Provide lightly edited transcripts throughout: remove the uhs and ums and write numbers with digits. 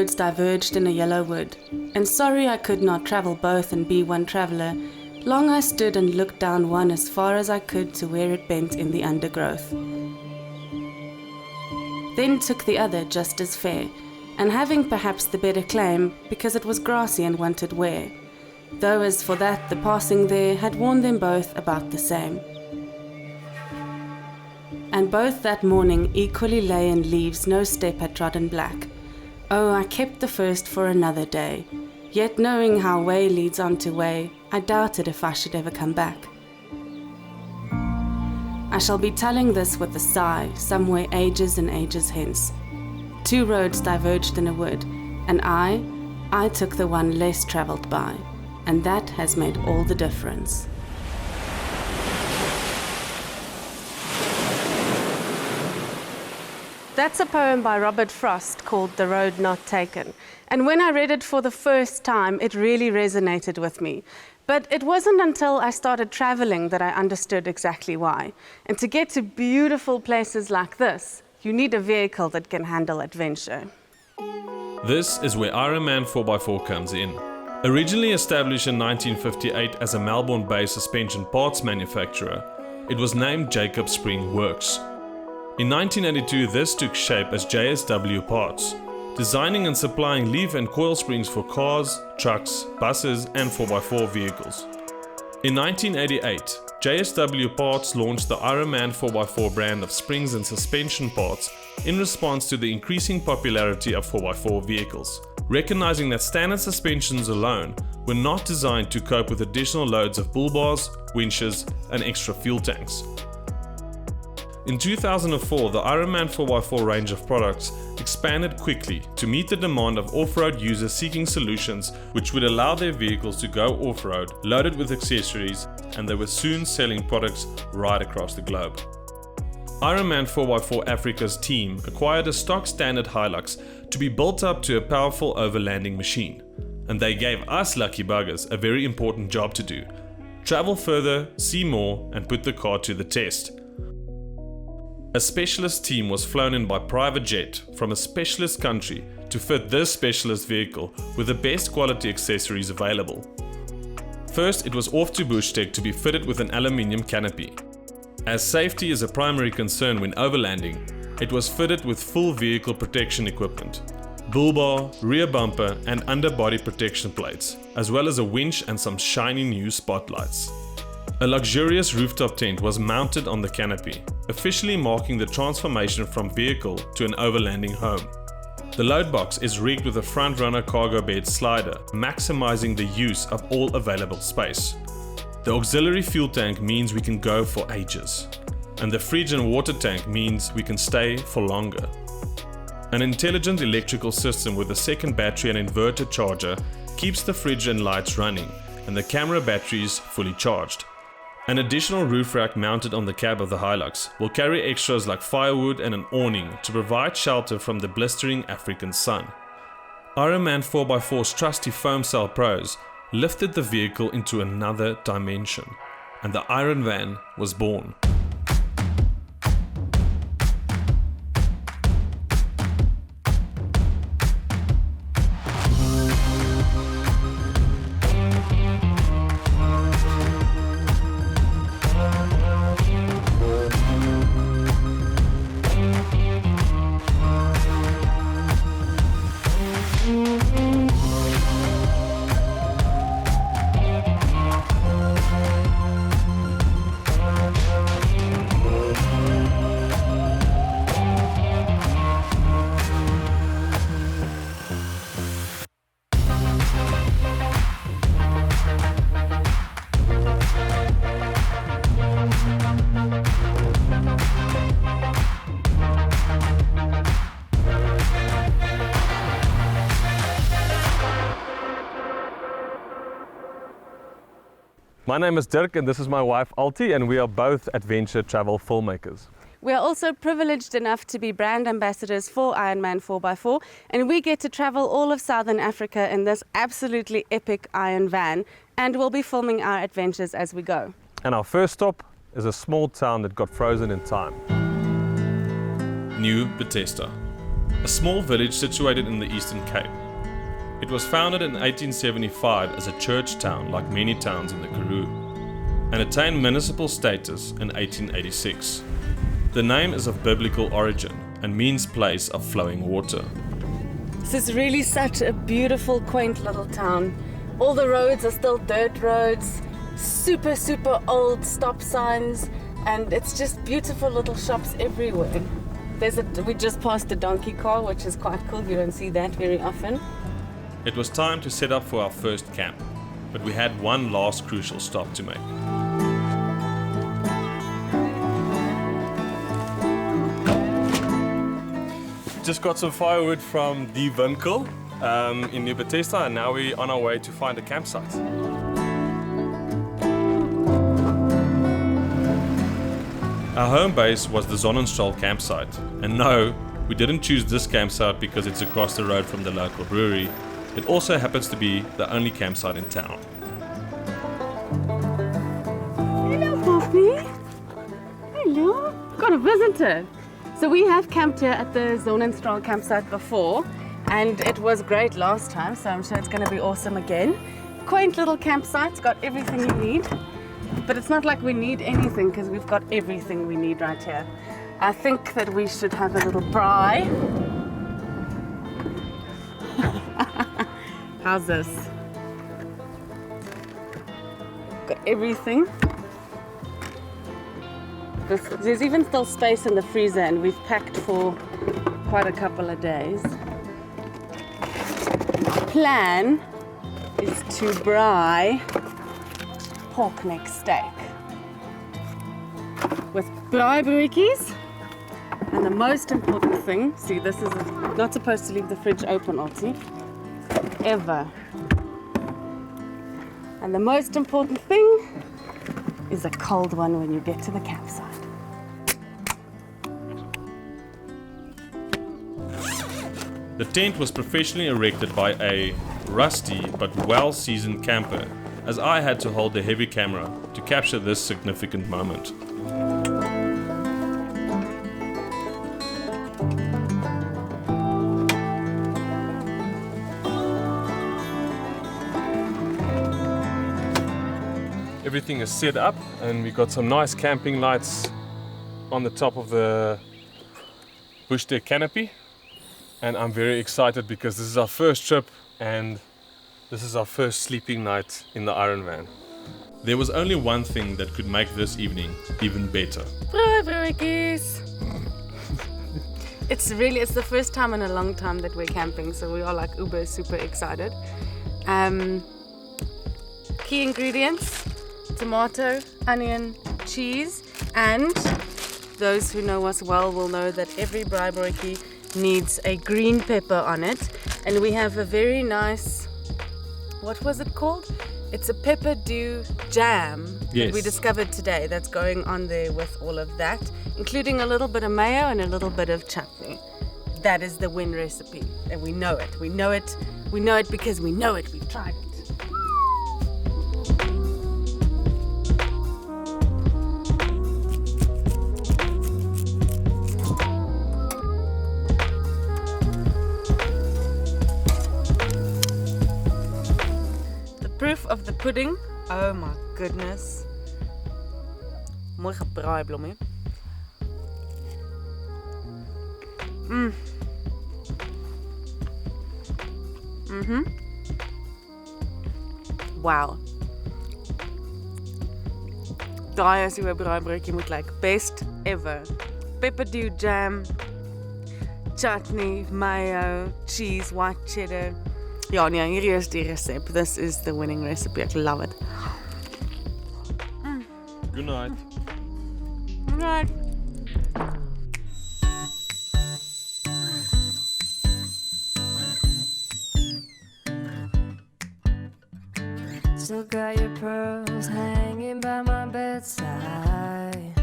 roads diverged in a yellow wood, and sorry I could not travel both and be one traveller, long I stood and looked down one as far as I could to where it bent in the undergrowth. Then took the other just as fair, and having perhaps the better claim, because it was grassy and wanted wear, though as for that the passing there had worn them both about the same. And both that morning equally lay in leaves no step had trodden black. Oh, I kept the first for another day, yet knowing how way leads on to way, I doubted if I should ever come back. I shall be telling this with a sigh, somewhere ages and ages hence. Two roads diverged in a wood, and I took the one less travelled by, and that has made all the difference. That's a poem by Robert Frost called The Road Not Taken. And when I read it for the first time, it really resonated with me. But it wasn't until I started traveling that I understood exactly why. And to get to beautiful places like this, you need a vehicle that can handle adventure. This is where Ironman 4x4 comes in. Originally established in 1958 as a Melbourne-based suspension parts manufacturer, it was named Jacob Spring Works. In 1982, this took shape as JSW Parts, designing and supplying leaf and coil springs for cars, trucks, buses and 4x4 vehicles. In 1988, JSW Parts launched the Ironman 4x4 brand of springs and suspension parts in response to the increasing popularity of 4x4 vehicles, recognizing that standard suspensions alone were not designed to cope with additional loads of bull bars, winches and extra fuel tanks. In 2004, the Ironman 4x4 range of products expanded quickly to meet the demand of off-road users seeking solutions which would allow their vehicles to go off-road loaded with accessories, and they were soon selling products right across the globe. Ironman 4x4 Africa's team acquired a stock standard Hilux to be built up to a powerful overlanding machine, and they gave us lucky buggers a very important job to do: travel further, see more and put the car to the test. A specialist team was flown in by private jet from a specialist country to fit this specialist vehicle with the best quality accessories available. First, it was off to Bushtec to be fitted with an aluminium canopy. As safety is a primary concern when overlanding, it was fitted with full vehicle protection equipment: bull bar, rear bumper and underbody protection plates, as well as a winch and some shiny new spotlights. A luxurious rooftop tent was mounted on the canopy, officially marking the transformation from vehicle to an overlanding home. The load box is rigged with a front runner cargo bed slider, maximizing the use of all available space. The auxiliary fuel tank means we can go for ages, and the fridge and water tank means we can stay for longer. An intelligent electrical system with a second battery and inverter charger keeps the fridge and lights running, and the camera batteries fully charged. An additional roof rack mounted on the cab of the Hilux will carry extras like firewood and an awning to provide shelter from the blistering African sun. Ironman 4x4's trusty foam cell pros lifted the vehicle into another dimension, and the Ironvan was born. My name is Dirk and this is my wife Alti, and we are both adventure travel filmmakers. We are also privileged enough to be brand ambassadors for Ironman 4x4, and we get to travel all of Southern Africa in this absolutely epic iron van, and we'll be filming our adventures as we go. And our first stop is a small town that got frozen in time. Nieu-Bethesda. a small village situated in the Eastern Cape. It was founded in 1875 as a church town like many towns in the Karoo, and attained municipal status in 1886. The name is of biblical origin and means place of flowing water. This is really such a beautiful, quaint little town. All the roads are still dirt roads, super, super old stop signs, and it's just beautiful little shops everywhere. We just passed a donkey car, which is quite cool. You don't see that very often. It was time to set up for our first camp, but we had one last crucial stop to make. Just got some firewood from Die Winkel in Nieu-Bethesda, and now we're on our way to find a campsite. Our home base was the Sonnenstrahl campsite, and no, we didn't choose this campsite because it's across the road from the local brewery. It also happens to be the only campsite in town. Hello, Poppy. Hello. Got a visitor. So we have camped here at the Sonnenstrahl campsite before, and it was great last time, so I'm sure it's going to be awesome again. Quaint little campsite, it's got everything you need. But it's not like we need anything because we've got everything we need right here. I think that we should have a little braai. How's this? Got everything. There's even still space in the freezer, and we've packed for quite a couple of days. Plan is to braai pork neck steak with braaibroodjies, and the most important thing, see, this is not supposed to leave the fridge open, Alti, ever. And the most important thing is a cold one when you get to the campsite. The tent was professionally erected by a rusty but well-seasoned camper, as I had to hold the heavy camera to capture this significant moment. Everything is set up, and we got some nice camping lights on the top of the bush deck canopy. And I'm very excited because this is our first trip, and this is our first sleeping night in the Ironvan. There was only one thing that could make this evening even better. It's the first time in a long time that we're camping, so we are like uber super excited. Key ingredients: tomato, onion, cheese, and those who know us well will know that every braaibroodjie needs a green pepper on it, and we have a very nice, what was it called? It's a pepper dew jam that we discovered today that's going on there with all of that, including a little bit of mayo and a little bit of chutney. That is the win recipe, and we know it. We know it because we know it. We've tried it. Proof of the pudding. Oh my goodness. Mooi gebraai blommie. Wow. Daai is hoe 'n braaibroodjie moet lyk. Best ever. Pepper dew jam, chutney, mayo, cheese, white cheddar. Ja, nee, hierdie is die resep. This is the winning recipe. I love it. Good night. Good night. Still got your pearls hanging by my bedside.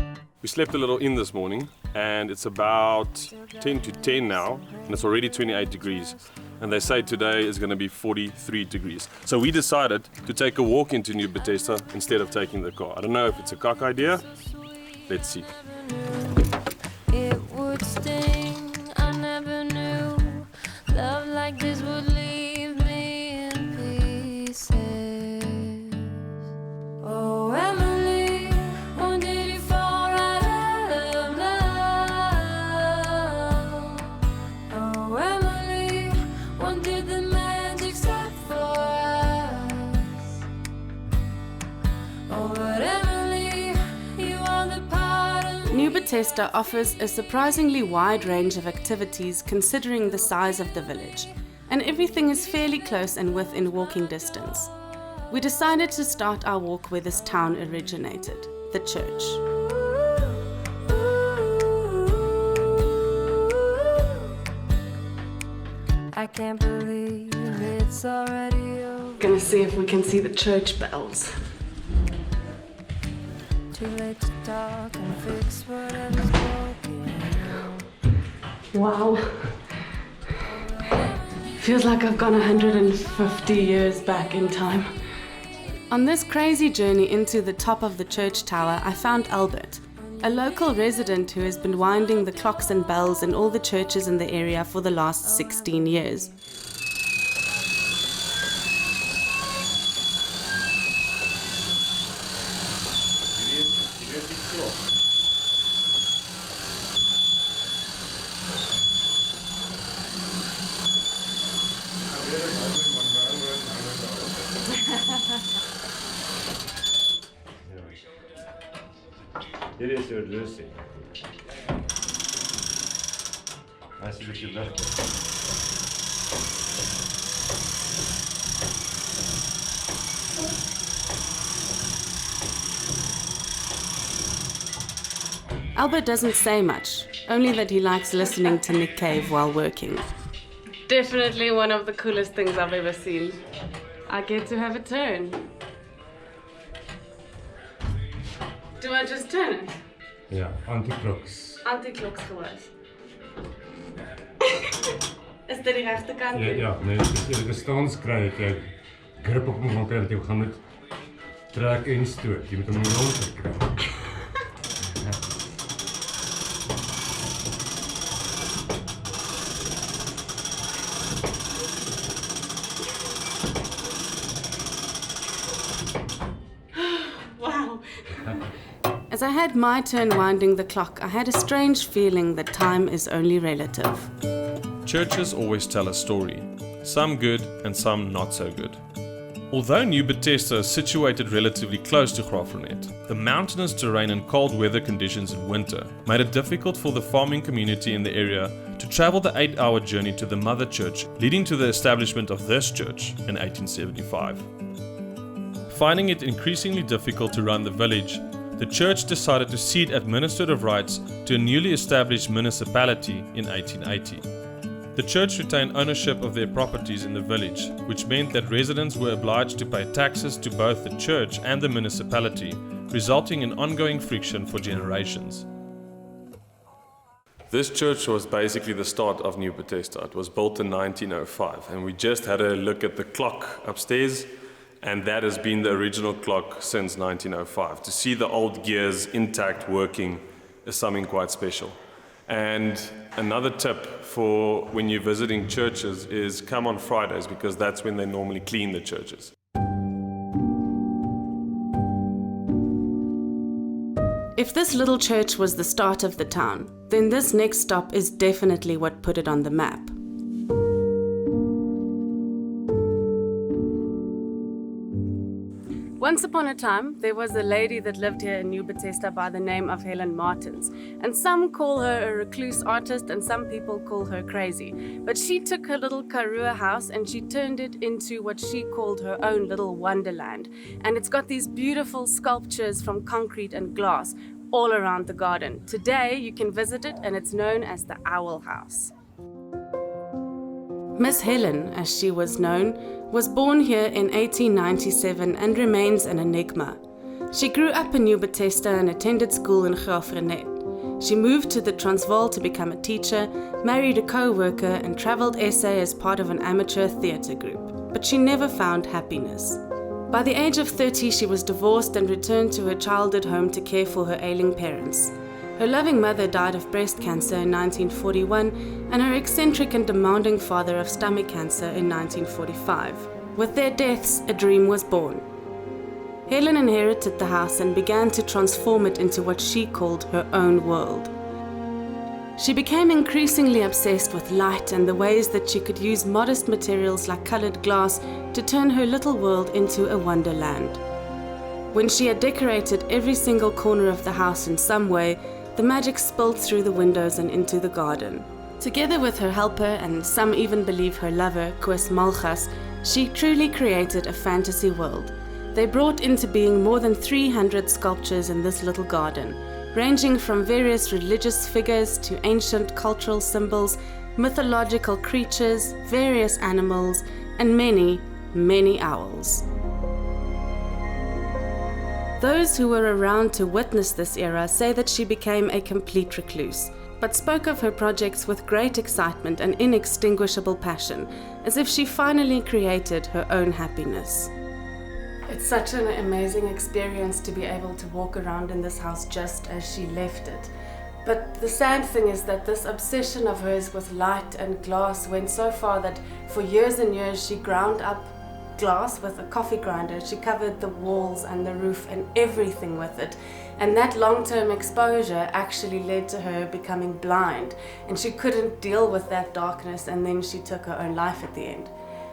We slept a little in this morning, and it's about 10 to 10 now, and it's already 28 degrees. And they say today is going to be 43 degrees. So we decided to take a walk into Nieu-Bethesda instead of taking the car. I don't know if it's a cock idea. Let's see. It would sting, I never knew Nieu-Bethesda offers a surprisingly wide range of activities considering the size of the village, and everything is fairly close and within walking distance. We decided to start our walk where this town originated, the church. I can't believe it's already over. Gonna see if we can see the church bells. Too late to talk and fix whatever's broken. Wow. Feels like I've gone 150 years back in time. On this crazy journey into the top of the church tower, I found Albert, a local resident who has been winding the clocks and bells in all the churches in the area for the last 16 years. Dit is de rusting. Hij zit je weg. Albert doesn't say much, only that he likes listening to Nick Cave while working. Definitely one of the coolest things I've ever seen. I get to have a turn. Do I just turn it? Ja, anti-clocks. Anti-clocks geweest. Is dit die regte kant? Ja, nee, as jy die stans kry, het jy grip op hom kry, dat jy gaan moet trek en stoot. Jy moet hom rond kry. Wow. As I had my turn winding the clock, I had a strange feeling that time is only relative. Churches always tell a story, some good and some not so good. Although Nieu-Bethesda is situated relatively close to Graaff-Reinet, the mountainous terrain and cold weather conditions in winter made it difficult for the farming community in the area to travel the 8-hour journey to the mother church, leading to the establishment of this church in 1875. Finding it increasingly difficult to run the village, the church decided to cede administrative rights to a newly established municipality in 1880. The church retained ownership of their properties in the village, which meant that residents were obliged to pay taxes to both the church and the municipality, resulting in ongoing friction for generations. This church was basically the start of Nieu-Bethesda. It was built in 1905, and we just had a look at the clock upstairs, and that has been the original clock since 1905. To see the old gears intact working is something quite special. And another tip for when you're visiting churches is come on Fridays, because that's when they normally clean the churches. If this little church was the start of the town, then this next stop is definitely what put it on the map. Once upon a time, there was a lady that lived here in Nieu-Bethesda by the name of Helen Martins, and some call her a recluse artist and some people call her crazy. But she took her little Karua house and she turned it into what she called her own little wonderland. And it's got these beautiful sculptures from concrete and glass all around the garden. Today you can visit it and it's known as the Owl House. Miss Helen, as she was known, was born here in 1897 and remains an enigma. She grew up in Nieu-Bethesda and attended school in Graaff-Reinet. She moved to the Transvaal to become a teacher, married a co-worker and travelled SA as part of an amateur theatre group. But she never found happiness. By the age of 30, she was divorced and returned to her childhood home to care for her ailing parents. Her loving mother died of breast cancer in 1941 and her eccentric and demanding father of stomach cancer in 1945. With their deaths, a dream was born. Helen inherited the house and began to transform it into what she called her own world. She became increasingly obsessed with light and the ways that she could use modest materials like colored glass to turn her little world into a wonderland. When she had decorated every single corner of the house in some way, the magic spilled through the windows and into the garden. Together with her helper, and some even believe her lover, Koos Malgas, she truly created a fantasy world. They brought into being more than 300 sculptures in this little garden, ranging from various religious figures to ancient cultural symbols, mythological creatures, various animals, and many, many owls. Those who were around to witness this era say that she became a complete recluse, but spoke of her projects with great excitement and inextinguishable passion, as if she finally created her own happiness. It's such an amazing experience to be able to walk around in this house just as she left it. But the sad thing is that this obsession of hers with light and glass went so far that for years and years she ground up glass with a coffee grinder. She covered the walls and the roof and everything with it. And that long-term exposure actually led to her becoming blind. And she couldn't deal with that darkness, and then she took her own life at the end.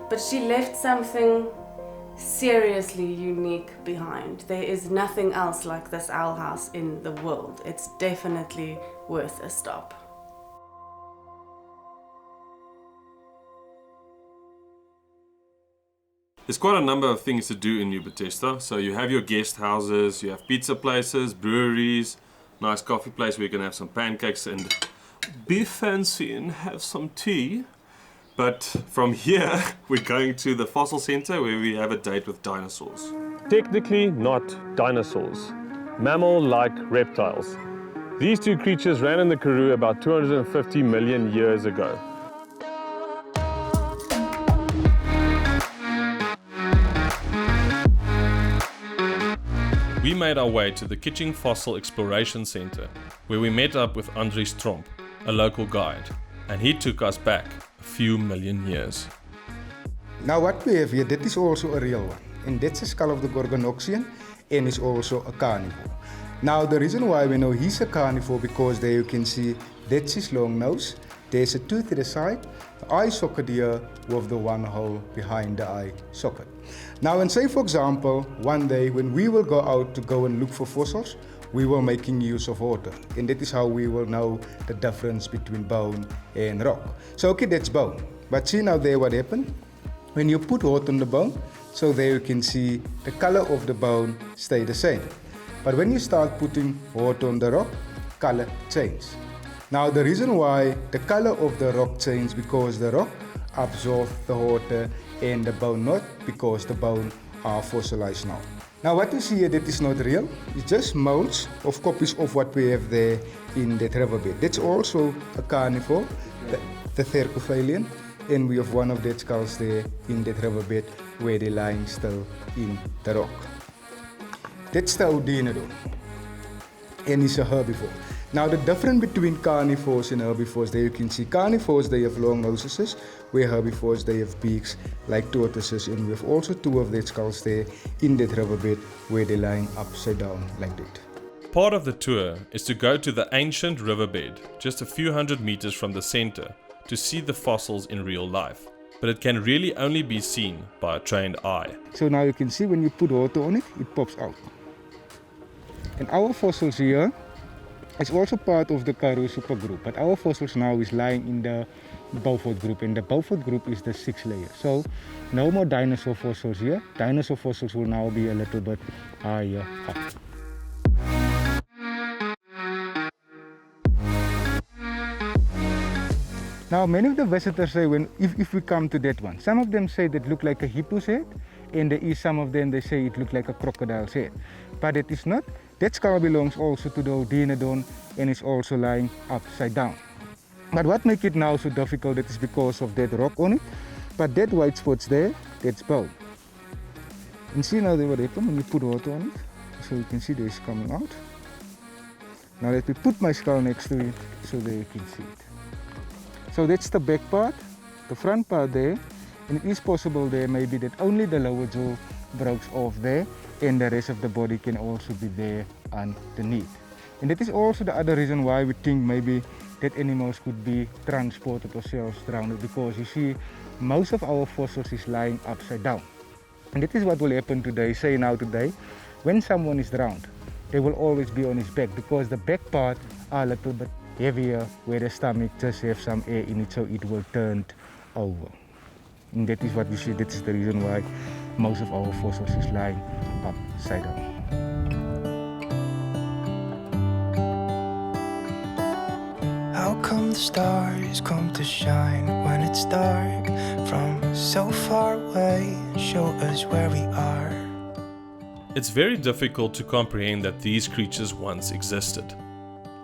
But she left something seriously unique behind. There is nothing else like this owl house in the world. It's definitely worth a stop. There's quite a number of things to do in Nieu-Bethesda. So you have your guest houses, you have pizza places, breweries, nice coffee place where you can have some pancakes and be fancy and have some tea. But from here, we're going to the fossil center where we have a date with dinosaurs. Technically not dinosaurs, mammal-like reptiles. These two creatures ran in the Karoo about 250 million years ago. We made our way to the Kitching Fossil Exploration Center, where we met up with Andries Tromp, a local guide, and he took us back a few million years. Now what we have here, that is also a real one, and that's the skull of the Gorgonoxian, and is also a carnivore. Now the reason why we know he's a carnivore, because there you can see that's his long nose, there's a tooth to the side, the eye socket here with the one hole behind the eye socket. Now, and say for example, one day when we will go out to go and look for fossils, we will making use of water, and that is how we will know the difference between bone and rock. So okay, that's bone, but see now there what happened? When you put water on the bone, so there you can see the color of the bone stay the same. But when you start putting water on the rock, color change. Now the reason why the color of the rock changes, because the rock absorbs the water and the bone not, because the bone are fossilized now. Now what you see here, that is not real, it's just molds of copies of what we have there in that riverbed. That's also a carnivore, the Thercophalian, and we have one of that skulls there in that riverbed where they're lying still in the rock. That's the Dinodon, and it's a herbivore. Now the difference between carnivores and herbivores, there you can see carnivores, they have long noses, where herbivores, they have beaks like tortoises, and we have also two of their skulls there in that riverbed where they're lying upside down like that. Part of the tour is to go to the ancient riverbed, just a few hundred meters from the center, to see the fossils in real life. But it can really only be seen by a trained eye. So now you can see when you put water on it, it pops out. And our fossils here, it's also part of the Karoo supergroup, but our fossils now is lying in the Beaufort group, and the Beaufort group is the 6th layer. So no more dinosaur fossils here. Dinosaur fossils will now be a little bit higher up. Now many of the visitors say if we come to that one, some of them say that look like a hippo's head, and there is some of them they say it look like a crocodile's head. But it is not. That skull belongs also to the Dinodon, and is also lying upside down. But what makes it now so difficult, that is because of that rock on it. But that white spots there, that's bone. And see now what happens when you put water on it. So you can see this coming out. Now let me put my skull next to it so that you can see it. So that's the back part, the front part there, and it is possible there maybe that only the lower jaw breaks off there, and the rest of the body can also be there underneath. And that is also the other reason why we think maybe that animals could be transported or self-drowned, because you see most of our fossils is lying upside down. And that is what will happen today. Say now today, when someone is drowned, they will always be on his back, because the back part are a little bit heavier, where the stomach just have some air in it, so it will turn over. And that is what you see. That is the reason why most of our fossils is lying upside down. How come the stars come to shine when it's dark from so far away and show us where we are? It's very difficult to comprehend that these creatures once existed,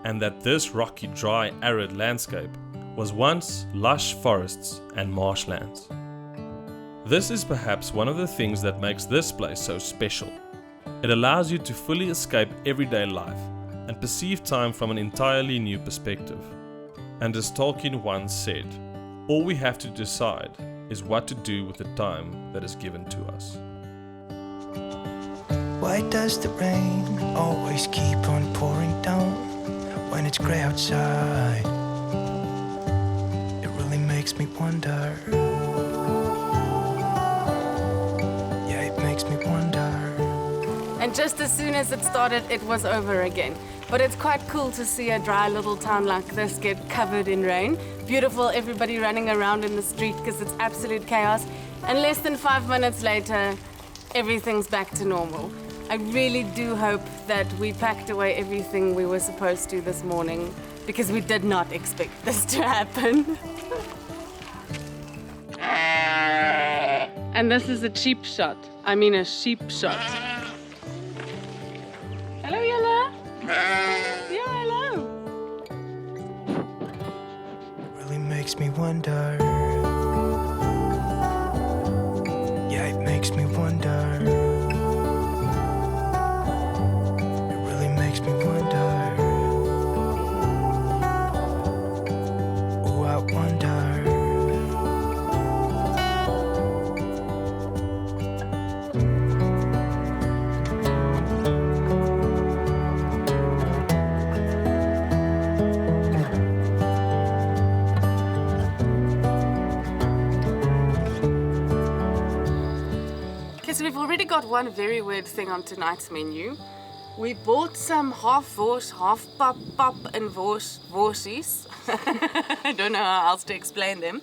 and that this rocky, dry, arid landscape was once lush forests and marshlands. This is perhaps one of the things that makes this place so special. It allows you to fully escape everyday life and perceive time from an entirely new perspective. And as Tolkien once said, all we have to decide is what to do with the time that is given to us. Why does the rain always keep on pouring down when it's grey outside? It really makes me wonder. Yeah, it makes me wonder. And just as soon as it started, it was over again. But it's quite cool to see a dry little town like this get covered in rain. Beautiful, everybody running around in the street because it's absolute chaos. And less than 5 minutes later, everything's back to normal. I really do hope that we packed away everything we were supposed to this morning, because we did not expect this to happen. And this is a cheap shot. I mean a sheep shot. Hello, Yella. Yeah, hello. Really makes me wonder. Yeah, it makes me wonder. It really makes me wonder. Oh, I wonder. So we've already got one very weird thing on tonight's menu. We bought some half wors, half pap, and worsies. I don't know how else to explain them.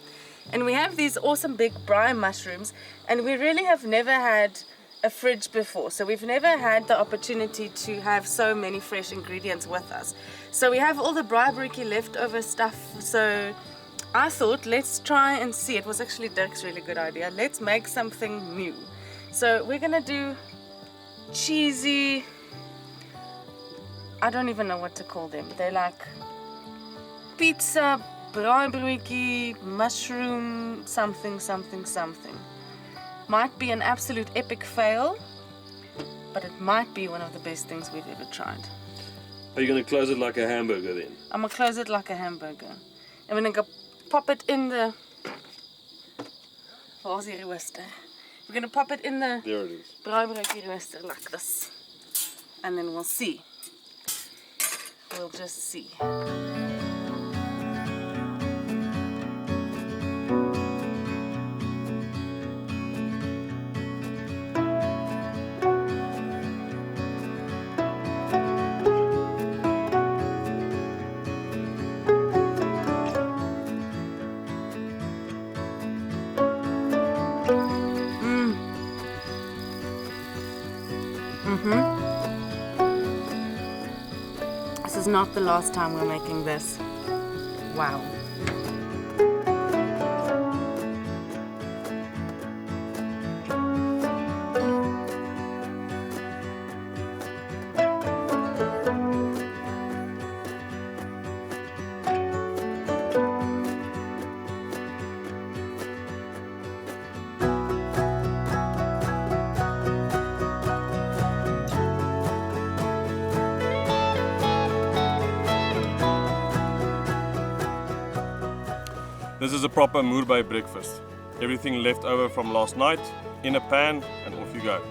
And we have these awesome big braai mushrooms, and we really have never had a fridge before. So we've never had the opportunity to have so many fresh ingredients with us. So we have all the braai leftover stuff. So I thought, let's try and see. It was actually Dirk's really good idea. Let's make something new. So we're gonna do cheesy, I don't even know what to call them. They're like pizza, braaibroodjie, mushroom, something. Might be an absolute epic fail, but it might be one of the best things we've ever tried. Are you going to close it like a hamburger then? I'm gonna close it like a hamburger. And we're gonna pop it in the, where's die rooster? We're gonna pop it in the There it is. braaibroodjie rooster like this. And then we'll see. We'll just see. This is not the last time we're making this. Wow. This is a proper Moerbay breakfast. Everything left over from last night in a pan and off you go.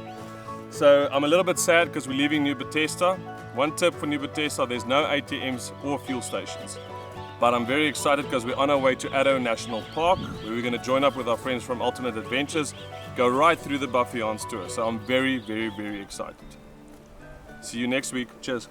So I'm a little bit sad because we're leaving Nieu-Bethesda. One tip for Nieu-Bethesda, there's no ATMs or fuel stations. But I'm very excited because we're on our way to Addo National Park, where we're going to join up with our friends from Ultimate Adventures, go right through the Buffyans tour. So I'm very, very, very excited. See you next week. Cheers.